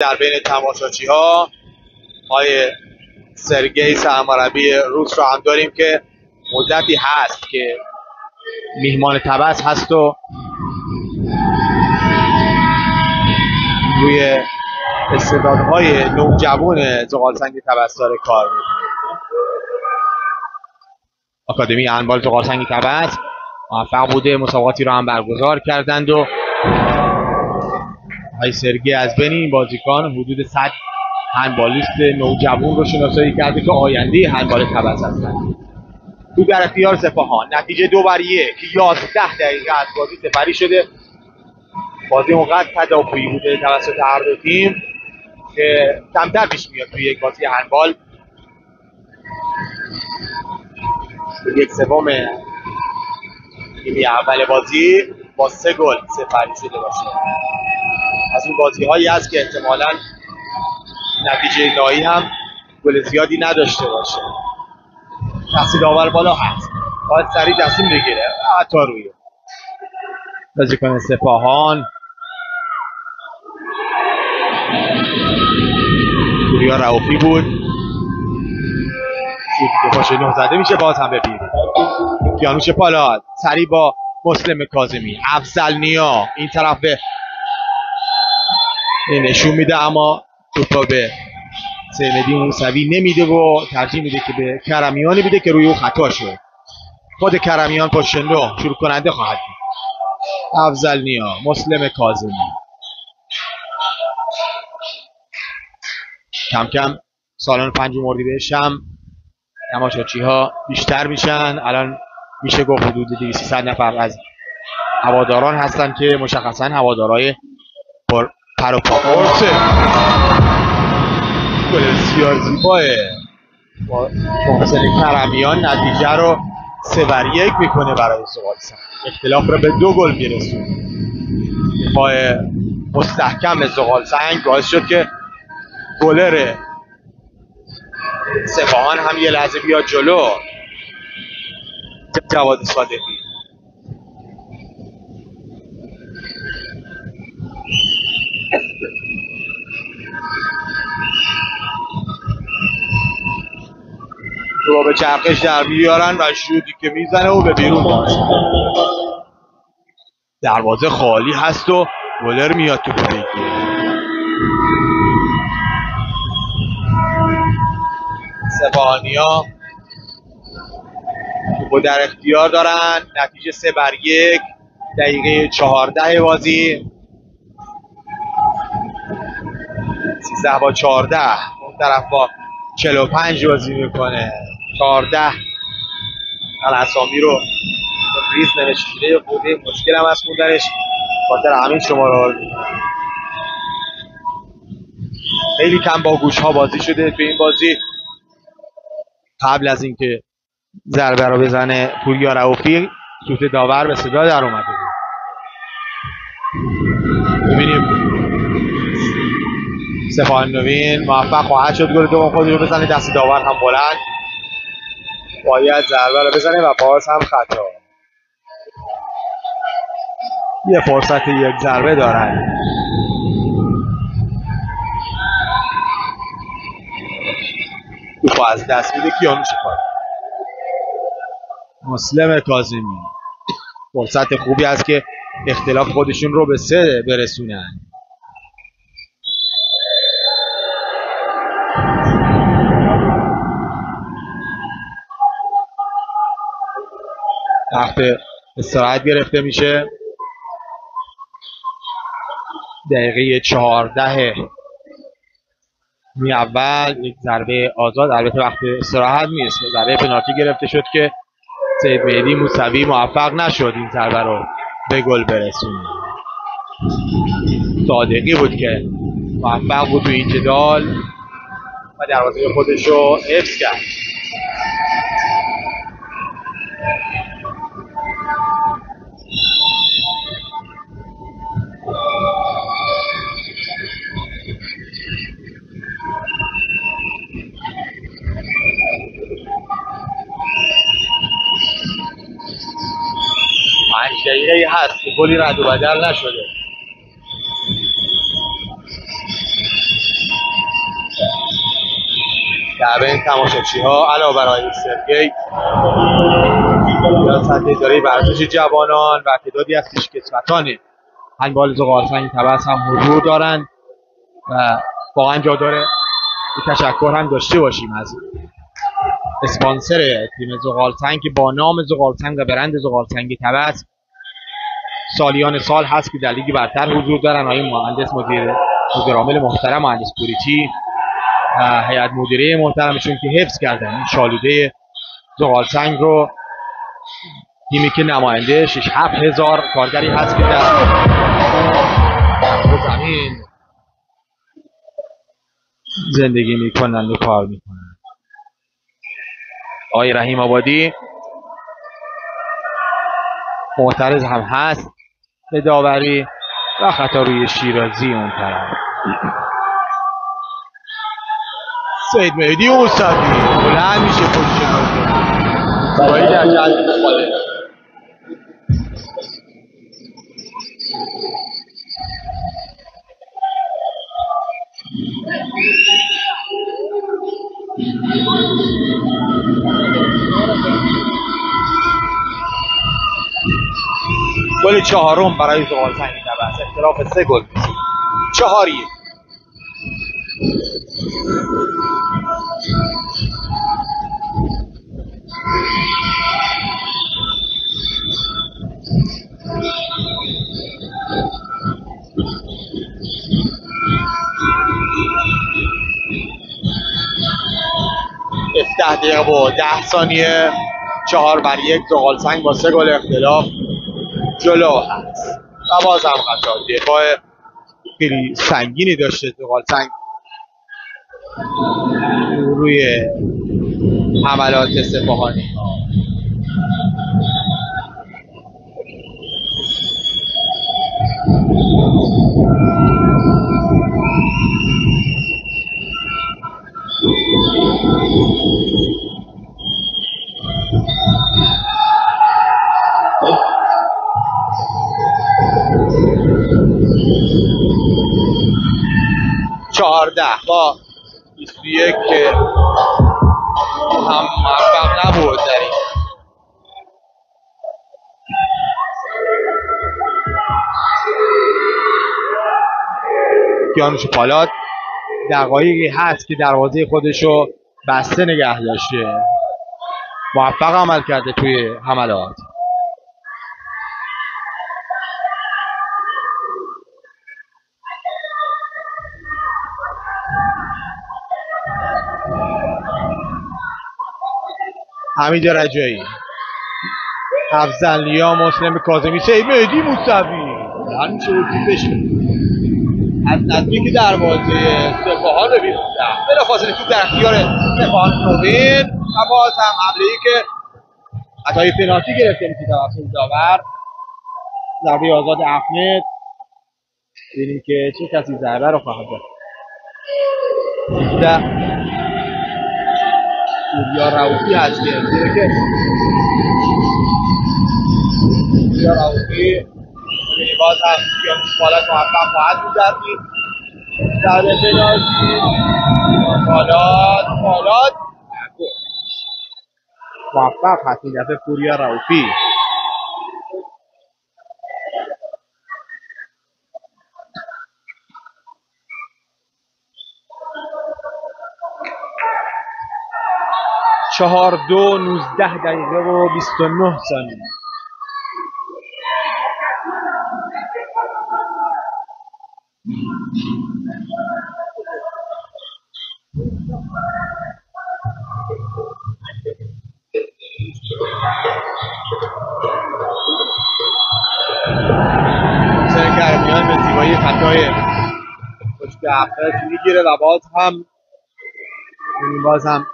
در بین تماشاچی ها آقای سرگئی سرمربی روس رو هم داریم که مدتی هست که میهمان طبس هست و روی استعدادهای نوجوان زغالسنگ طبس داره کار میکنه. آکادمی هندبال زغالسنگ طبس موفق بوده مسابقاتی رو هم برگزار کردند و آقای سرگئی ازبنی این بازیکن حدود 100 هندبالیست نوجوان رو شناسایی کرده که آینده هندبال طبس هستند. تو در اختیار سپاهان، نتیجه 2-1، 11 دقیقه از بازی سپری شده. بازی اونقدر تدافعی بوده توسط هر دو تیم که کمتر پیش میاد توی یک بازی هندبال 1/3 نیمه اول بازی با 3 گل سپری شده باشه. از اون بازی هایی هست که احتمالاً نتیجه نهایی هم گل زیادی نداشته باشه. دست داور بالا هست، باید سریع تصمیم بگیره. حتی روی بازیکن سپاهان پوریا رئوفی بود. شوتی که پاشه 9 زده میشه. باز هم ببینید کیانوش پالاد سریع با مسلم کاظمی. افضل نیا این طرف به نشون میده اما توپا به سیمدی موسوی نمیده و ترجیح میده که به کرمیانی بده که روی او خطا شد. خود کرمیان پشت 9 شروع کننده خواهد بود. افضل نیا، مسلم کاظمی. کم کم سالن 5 اردیبهشت هم تماشاچی ها بیشتر میشن. الان میشه گفت حدود 200 نفر از هواداران هستن که مشخصا هوادارهای پر و پا. گل بسیار زیباه محسن کرمیان نتیجه رو 3-1 میکنه برای زغالسنگ. اختلاف رو به 2 گل میرسونه. دفاع مستحکم زغالسنگ باعث شد که گلر سپاهان هم یه لحظه بیاد جلو. جواد صادقی رو به چرخش در بیارن و شوتی که میزنه و به بیرون داشت. دروازه خالی هست و گلر میاد تو بگیره. سپاهانیا توپو در اختیار دارن. نتیجه 3-1، دقیقه 14 بازی. 13-14. اون طرف با 45 بازی میکنه. 14 اسامی رو ریز نوشته بوده. مشکل هم از خوندنش خاطر همین شماره خیلی کم با گوش ها بازی شده تو این بازی. قبل از اینکه ضربه رو بزنه پوریا رئوفی سوت داور به صدا در اومده بود. ببینیم سپاهان نوین موفق خواهد شد گل دوم خودش رو بزنه. دست داور هم بلند، باید ضربه رو بزنه و باز هم خطا. یه فرصت یک ضربه دارن. توپو از دست میده کیانوش پالاد. مسلم کاظمی فرصت خوبی است که اختلاف خودشون رو به 3 برسونن. وقت استراحت گرفته میشه. دقیقه 14 می اول یک ضربه آزاد. البته وقت استراحت میرسه. ضربه پنالتی گرفته شد که سیمدی موسوی موفق نشد این ضربه رو به گل برسونه. صادقی بود که موفق بود تو این جدال و دروازه خودش رو حفظ کرد. دقیقه هست که گلی رد و بدل نشده. لعبه تماشاچی ها علاوه بر آقای سرگی ریاست اداره ورزش جوانان و تعدادی از پیشکسوتان هندبال زغالسنگ طبس هم حضور دارند و واقعا جا داره تشکر هم داشته باشیم از اسپانسر تیم زغالسنگ که با نام زغالسنگ و برند زغالسنگ طبس سالیان سال هست که در لیگ برتر حضور دارن. آقای مهندس مدیر عامل محترم مهندس پوریچی، هیئت مدیره محترمشون که حفظ کردن این شالوده زغالسنگ رو، تیمی که نماینده 6-7 هزار کارگری هست که در زمین زندگی میکنن و کار میکنن. آقای رحیم آبادی معترض هم هست به داوری و خطا روی شیرازی اون طرف. سید مهدی موسوی بلند میشه پوزیشن سوایی در جلد مخالف. گل چهارم برای زغالسنگ طبس، اختلاف 3 گل، 4-1. ده دقیقه و 10 ثانیه 4-1 زغالسنگ با 3 گل اختلاف جلو هست و باز هم خطا. دفاع خیلی سنگینی داشته زغالسنگ روی حملات سپاهانی. 14 با 21 که هم موفق نبود در این کیانوش پالاد. دقایقی هست که دروازه خودشو بسته نگه داشته، موفق عمل کرده توی حملات. حمید رجایی، افضلیا، مسلم کاظمی، سید مهدی موسوی هر چه بودیش از نزدیک دروازه سپاهان رو بیرون کرد. بلافاصله توپ در اختیار سپاهان نوین و باز هم حمله‌ای که خطای پنالتی گرفته میشه توسط داور. ضربه آزاد احمد، ببینیم که چه کسی ضربه رو خواهد داد. پوریا رئوفی هست که پوریا رئوفی باز هم کیانوش پالاد موفق خواهد بود در این ضربه پنالتی. پالاد موفق هست این دفعه پوریا رئوفی. چهار 2 19 دقیقه و 29 ثانیه. حسین کرمیان به زیبایی خطای پشت هفته میگیره و باز هم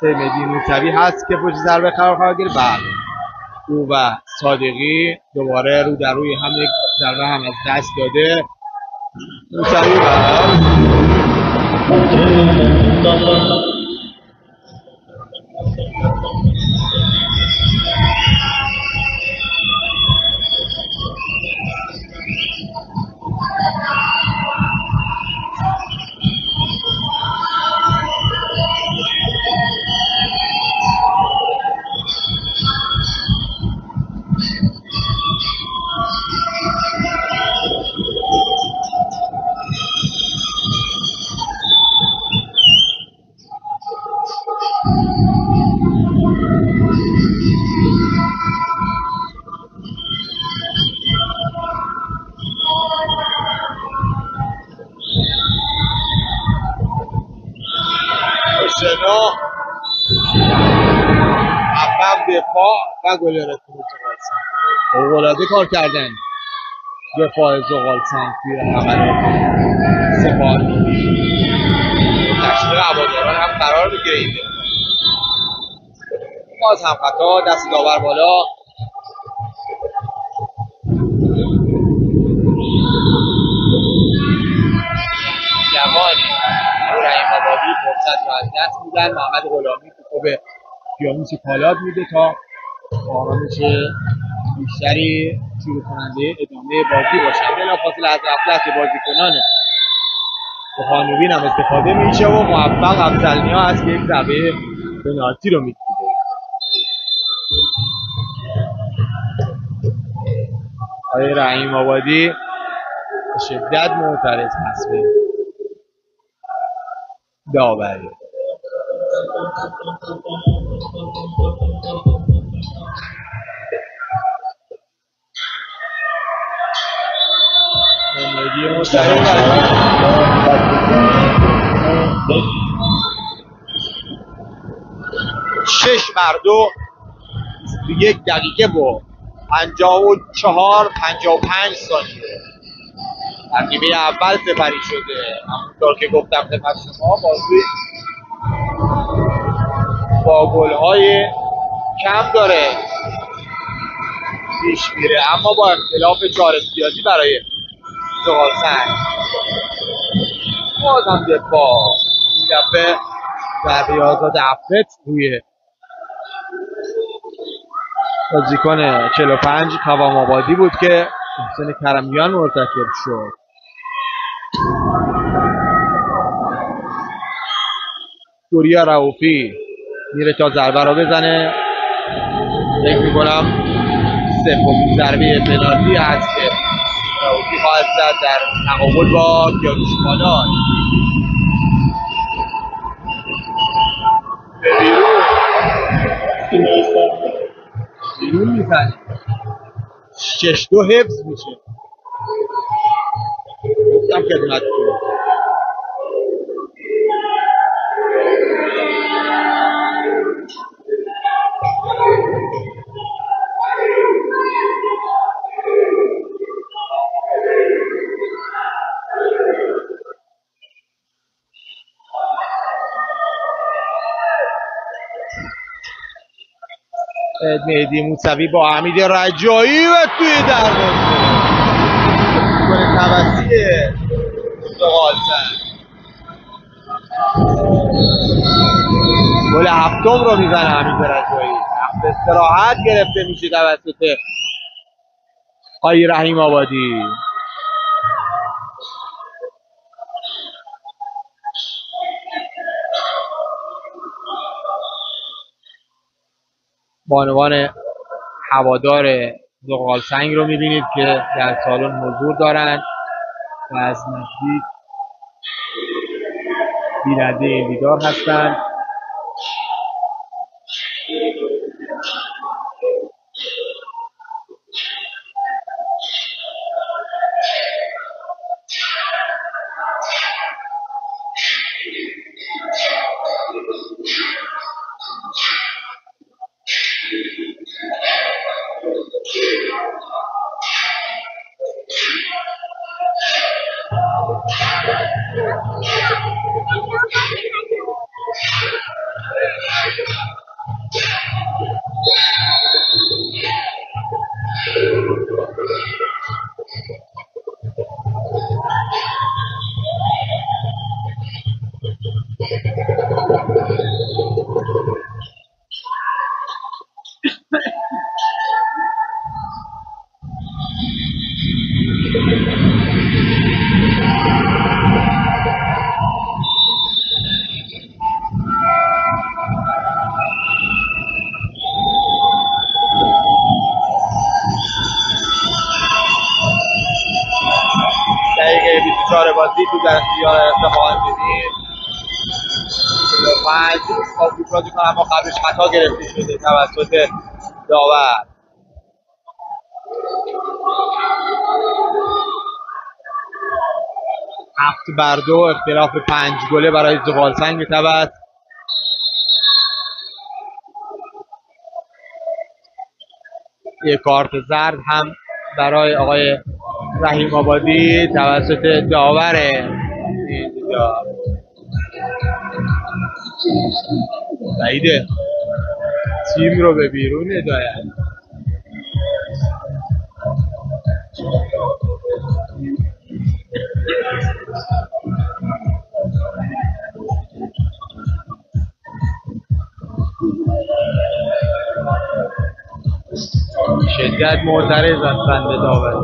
سید مهدی موسوی هست که پشت ضربه قرار خواهد گرفت. بله، او و صادقی دوباره رو در روی هم یک ضربه هم از دست داده. موسوی آرسنال عقب دفاع و گل رسون زغالسنگ فوق‌العاده کار کردن دفاع زغالسنگ توی حملات سپاهانی. تشویق هواداران هم قرار میگیره این دفاع. باز هم خطا، دست داور بالا. جوانی رحیم آبادی فرصت رو از دست میدن. محمد غلامی توپو به کیانوش پالاد میده تا آرامش بیشتری شروع کننده ادامه بازی باشن. بلافاصله از غفلت بازیکنان سپاهانی‌بین هم استفاده میشه و موفق افضل‌نیا هست که یک ضربه پنالتی رو میگیره. آقای رحیم آبادی به شدت معترض هست به داوری. شش بر دو 21 دقیقه و 55 ثانیه در نیمه اول سپری شده. همونطور که گفتم خدمت شما بازی با گل‌های کم داره پیش میره، اما با اختلاف 4 امتیازی برای زغالسنگ. بازم دفاع این دفعه ضربه آزاد افت روی بازیکن 45 قوام آبادی بود که محسن کرمیان مرتکب شد. گوریا رؤوفی میره تا ضربه رو بزنه. فکر میکنم سومین ضربه پنالتی هست که رؤوفی خواهد زد در تقابل با کیانوش پالاد. بیرون میزنه 6-2 حفظ میشه. گفتم خدمت کنم مهدی موسوی با حمید رجایی و توی دروازه گل توسطی زغالسنگ. گل هفتم رو میزنه حمید رجایی. وقت استراحت گرفته میشه توسط آقای رحیم آبادی. بانوان هوادار زغالسنگ رو میبینید که در سالن حضور دارند و از نزدیک بیننده این دیدار هستند. دقیقه 24 بازی تو در اختیار سپاهانی‌بین 45 بازی کنم اما قبلش خطا گرفته شده توسط داور. هفت بر دو اختلاف 5 گله برای زغالسنگ میتود. یک کارت زرد هم برای آقای رحیم آبادی توسط داور اینجا سعیده تیم رو به بیرون هدایت. شدت معترض از بند داور.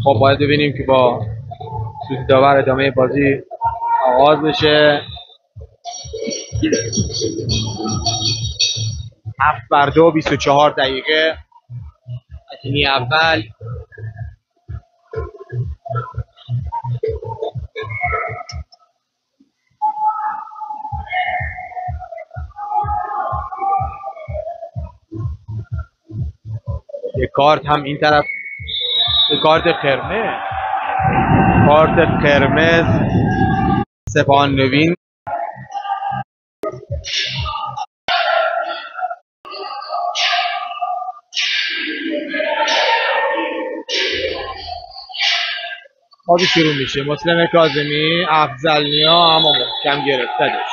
خب باید ببینیم که با سوتی داور ادامه بازی آغاز بشه. 7-2 24 دقیقه نیمه اول. یک کارت هم این طرف، یک کارت قرمز سپاهان نوین. بازی شروع میشه. مسلم کاظمی افضل نیا اما محکم گرفتدش.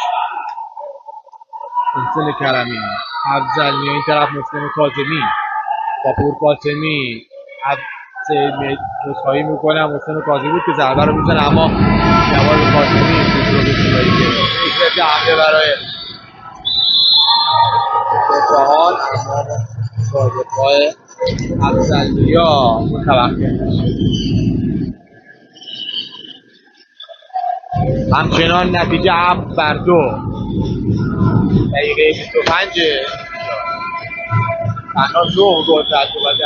محسن کرمی افضل نیا این طرف مسلم کاظمی با پور قاسمی نسخایی میکنه. مسلم کاظمی بود که ضربه رو میزنه اما جواد قاسمی توپ رو به جلوی گرفت. یک حمله برای سپاهان اما صادقای افضل نیا متوقف. همچنان نتیجه 7-2 دقیقه 25. تنها 2 گل زد و بعد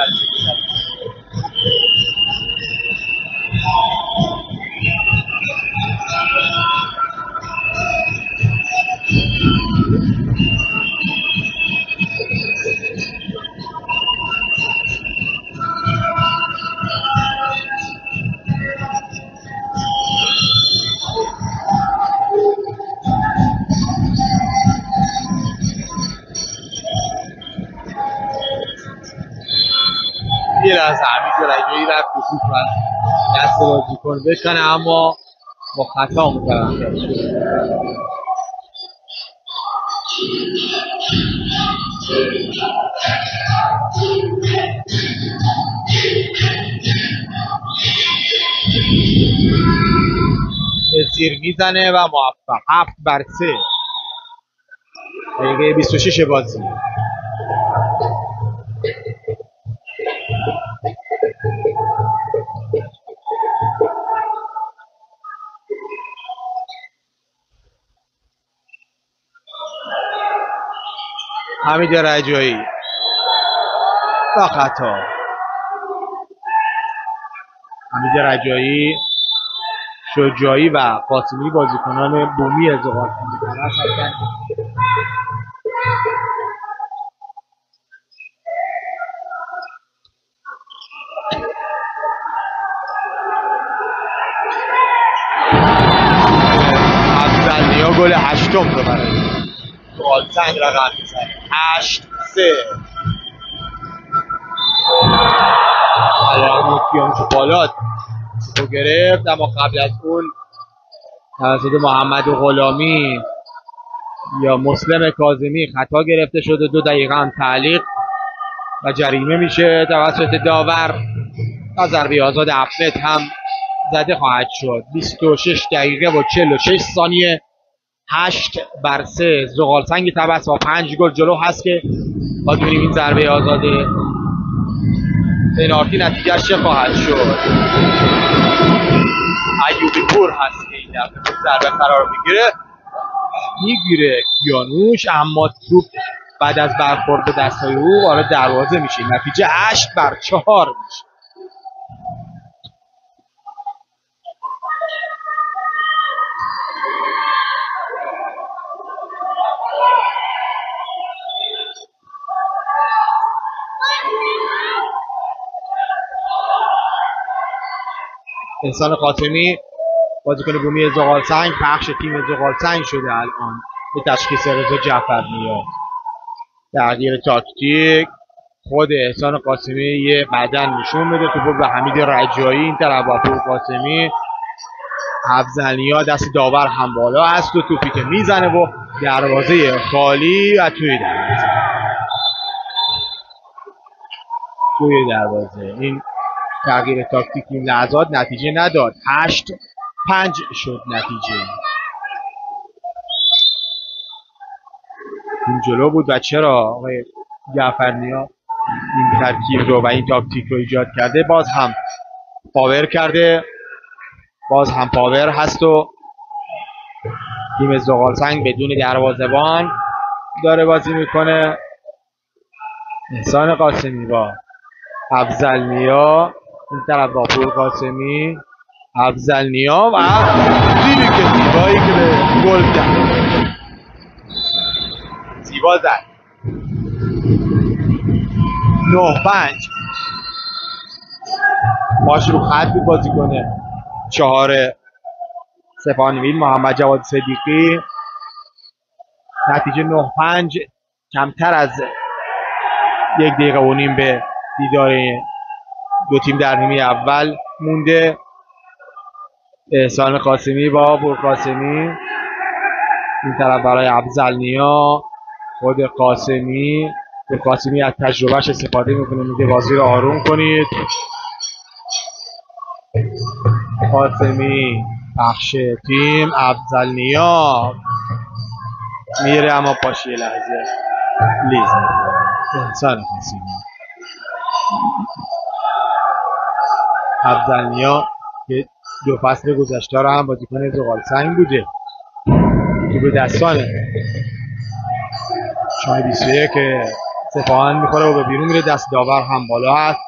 یه لحظه همین رجایی رفت که توپ من دست بازی کن بکنه اما با خطا متوقف شد. زیر میزنه و موفق. 7-3 دقیقه 26 بازی. حمید رجایی با خطا. حمید رجایی، شجاعی و قاسمی بازیکنان بومی ازدواج هستند. افضل‌نیا گل 8م رو برای بالتنگ رقم میزنه. 8-3. الان کیانوش رو گرفت اما قبل از اون توسط محمد غلامی یا مسلم کاظمی خطا گرفته شده. 2 دقیقه هم تعلیق. و جریمه میشه توسط داور و ضربه آزاد احمد هم زده خواهد شد. 26 دقیقه و 46 ثانیه 8-3 زغالسنگ طبس با 5 گل جلو هست که باید ببینیم این ضربه آزاد پنالتی نتیجهش چه خواهد شد. ایوبی پور هست که این دفعه ضربه قرار میگیره کیانوش، اما توپ بعد از برخورد دستای او وارد دروازه میشه. نتیجه 8-4 میشه. احسان قاسمی بازیکن بومی زغالسنگ پخش تیم زغالسنگ شده الان به تشخیص رضا جعفرنیا. تغییر تاکتیک، خود احسان قاسمی یه بدن نشون بده، توپو به حمید رجایی، این طرف با پور قاسمی، افضلنیا دست داور هم بالا است و توپی که میزنه و دروازه خالی و توی دروازه. این تغییر تاکتیک این لحظات نتیجه نداد. 8-5 شد نتیجه. این جلو بود و چرا آقای جعفرنیا این ترکیب رو و این تاکتیک رو ایجاد کرده. باز هم پاور کرده، باز هم پاور هست و تیم زغالسنگ بدون دروازه‌بان داره بازی میکنه. احسان قاسمی با افضلنیا، این طرف با پور قاسمی، افضلنیا و دیدی که زیبایی که به گل کرد، زیبا زد. 9-5 باش رو خط بود بازی کنه 4 سپاهانویل محمد جواد صدیقی. نتیجه 9-5 کمتر از 1 دقیقه و نیم به دیدار دو تیم در نیمه اول مونده. احسان قاسمی با پور قاسمی، این طرف برای افضلنیا، خود قاسمی. پور قاسمی از تجربهش استفاده میکنه، میگه بازی رو آروم کنید. قاسمی بخش تیم، افضلنیا میره اما پاش یه لحظه لیز میکنه. احسان قاسمی، افضلنیا که 2 فصل گذشته رو هم بازیکن زغالسنگ بوده، تو به دستانه شماره 21 که سپاهان میخوره و به بیرون میره. دست داور هم بالا هست.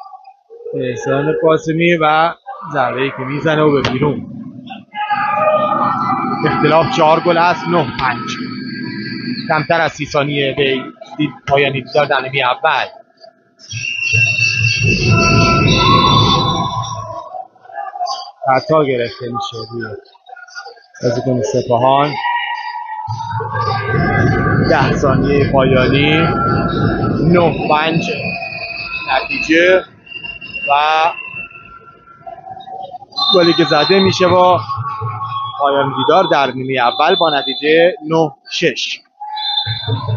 احسان قاسمی و ضربه‌ای که میزنه و به بیرون. اختلاف 4 گل است. 9-5 کمتر از 30 ثانیه به پایان دیدار در نیمه اول. خطا گرفته میشه روی بازیکن سپاهان. 10 ثانیه پایانی. 9-5 نتیجه و گلی که زده میشه با پایان دیدار در نیمه اول با نتیجه 9-6.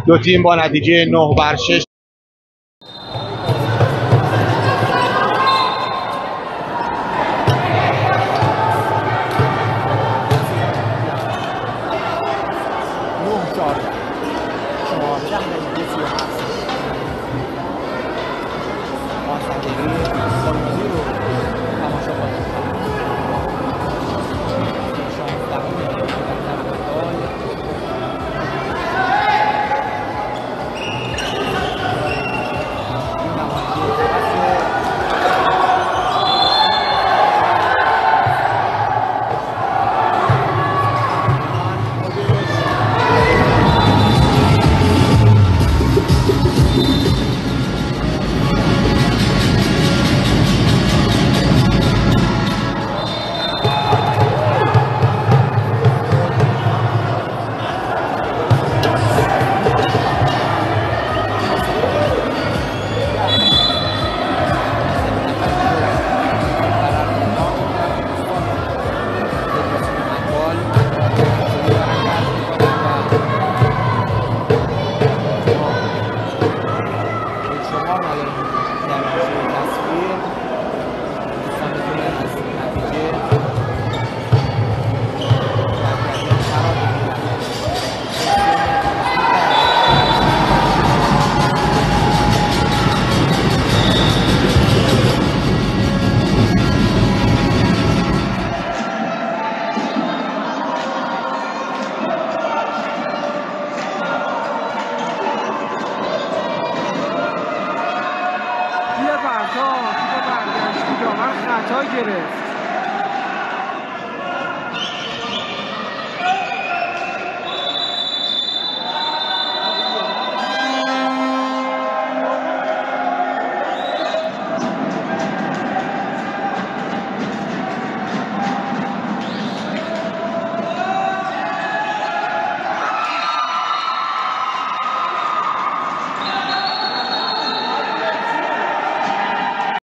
دو تیم با نتیجه 9-6 خطا گرفت.